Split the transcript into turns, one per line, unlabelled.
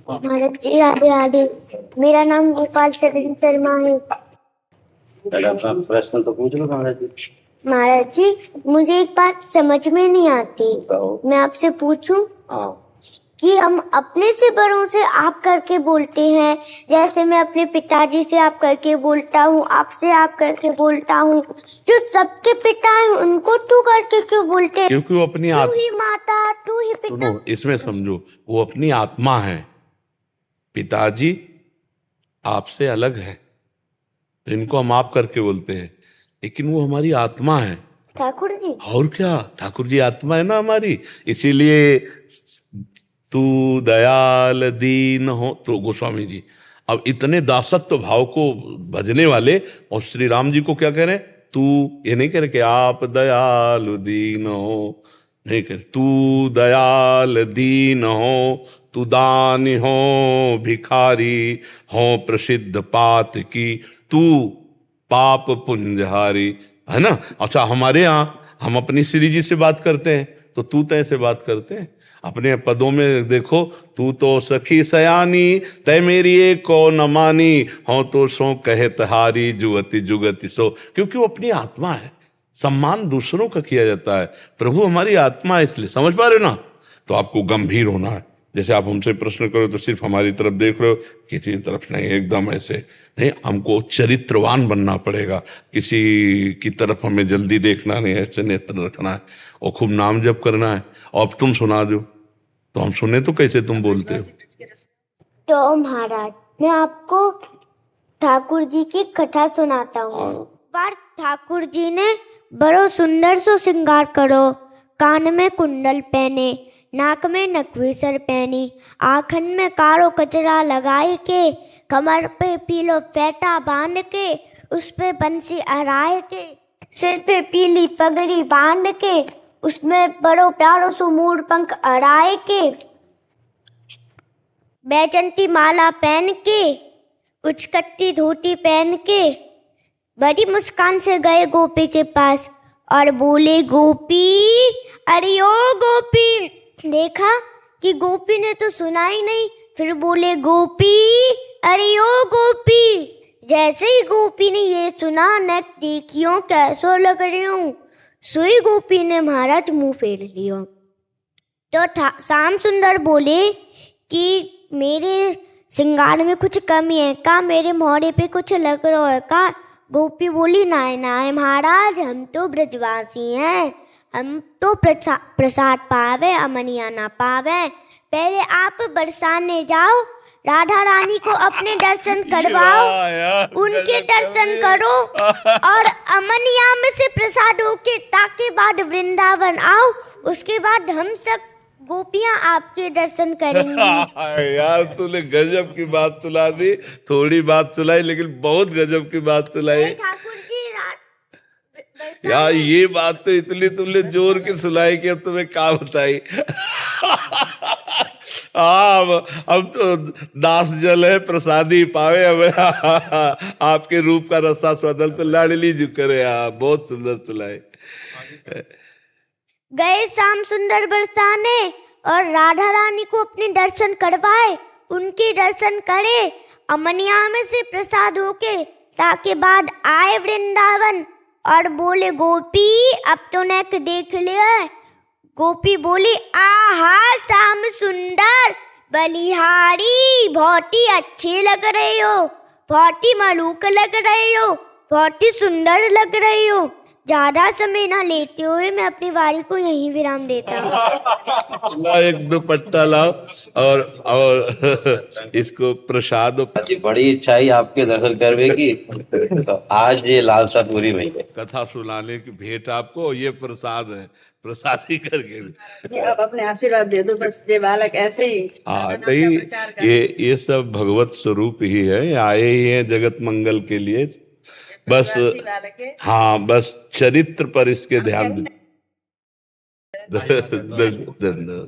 महाराज जी राधे राधे। मेरा नाम गोपाल चरण शर्मा है।
प्रश्न तो पूछ लो महाराज जी।
महाराज जी, मुझे एक बात समझ में नहीं आती, मैं आपसे पूछूं? कि हम अपने से बड़ों से आप करके बोलते हैं, जैसे मैं अपने पिताजी से आप करके बोलता हूँ, आपसे आप करके बोलता हूँ। जो सबके पिता हैं उनको तू करके क्यों बोलते हैं?
क्योंकि वो अपनी
तू ही माता, तू ही पिता।
इसमें समझो, वो अपनी आत्मा है। पिताजी आपसे अलग है, इनको हम आप करके बोलते हैं, लेकिन वो हमारी आत्मा है।
ठाकुर जी?
और क्या, ठाकुर जी आत्मा है ना हमारी। इसीलिए तू दयाल दीन हो, तो गोस्वामी जी अब इतने दासत्व भाव को भजने वाले, और श्री राम जी को क्या कह रहे हैं? तू, ये नहीं कह रहे कि आप दयाल दीन हो, नहीं कह, तू दयाल दीन हो, तू दानी हो, भिखारी हो, प्रसिद्ध पात की, तू पाप पुंजहारी, है ना। अच्छा, हमारे यहाँ हम अपनी श्री जी से बात करते हैं तो तू तय से बात करते हैं। अपने पदों में देखो, तू तो सखी सयानी, तय मेरी एक को न मानी, हो तो सो कहत हारी, जुगति जुगति सो। क्योंकि वो अपनी आत्मा है, सम्मान दूसरों का किया जाता है। प्रभु हमारी आत्मा है, इसलिए समझ पा रहे हो ना। तो आपको गंभीर होना है। जैसे आप हमसे प्रश्न करो तो सिर्फ हमारी तरफ देख रहे हो, किसी तरफ नहीं, एकदम ऐसे नहीं। हमको चरित्रवान बनना पड़ेगा, किसी की तरफ हमें जल्दी देखना नहीं, ऐसे नेत्र रखना है और खूब नाम जप करना है। और अब तुम सुना दो तो हम सुने तो कैसे तुम बोलते हो।
तो महाराज, मैं आपको ठाकुर जी की कथा सुनाता हूँ। बार ठाकुर जी ने बड़ो सुंदर सो श्रृंगार करो, कान में कुंडल पहने, नाक में नकवीसर पहनी, आँखन में कारो कचरा लगाए के, कमर पे पीलो फेटा बांध के, उस पे बंसी अराए के, सिर पे पीली पगड़ी बांध के, उसमें बड़ो प्यारो सो मोर पंख अराए के, बैजंती माला पहन के, उचकट्टी धोती पहन के, बड़ी मुस्कान से गए गोपी के पास और बोले, गोपी, अरे ओ गोपी। देखा कि गोपी ने तो सुना ही नहीं, फिर बोले, गोपी, अरे ओ गोपी। जैसे ही गोपी ने ये सुना, नक देखियो कैसो लग रही हूँ, सोई गोपी ने महाराज मुंह फेर लिया। तो श्याम सुंदर बोले कि मेरे श्रृंगार में कुछ कमी है का, मेरे मोहरे पे कुछ लग रहा है का? गोपी बोली, नाय नाय महाराज, हम तो ब्रजवासी हैं, हम तो प्रसाद पावे, अमनिया ना पावे। पहले आप बरसाने जाओ, राधा रानी को अपने दर्शन करवाओ, उनके दर्शन करो और अमनिया में से प्रसाद होके ताके बाद वृंदावन आओ, उसके बाद हम सब गोपियां आपके दर्शन करेंगी।
यार तूने गजब की बात सुना दी, थोड़ी बात सुनाई लेकिन बहुत गजब की बात सुनाई।
ठाकुर जी
यार ये बात तो इतनी तुमने जोर की सुनाई कि अब तुम्हें क्या बताई। अब तो दास जल है प्रसादी पावे, अब आपके रूप का रसा स्वदल तो लाडली जो करे। बहुत सुंदर सुनाई।
गए श्याम सुंदर बरसाने और राधा रानी को अपने दर्शन करवाए, उनके दर्शन करे, अमनिया में से प्रसाद होके ताके बाद आए वृंदावन और बोले, गोपी अब तो नेक देख लिया। गोपी बोली, आहा श्याम सुंदर बलिहारी, बहुत ही अच्छे लग रहे हो, बहुत ही मलूक लग रहे हो, बहुत ही सुंदर लग रहे हो। ज्यादा समय ना लेते हुए मैं अपनी वारी को यहीं विराम देता हूँ।
एक दुपट्टा लाओ और इसको प्रसाद।
बड़ी इच्छा ही आपके दर्शन करने की, तो आज ये लालसा पूरी हुई है।
कथा सुनाने की भेंट आपको, ये प्रसाद है, प्रसाद ही करके
आप अपने आशीर्वाद दे दो बस। ये बालक ऐसे ही
नहीं, ये सब भगवत स्वरूप ही है, आए ही हैं जगत मंगल के लिए। बस हाँ, बस चरित्र पर इसके ध्यान दो।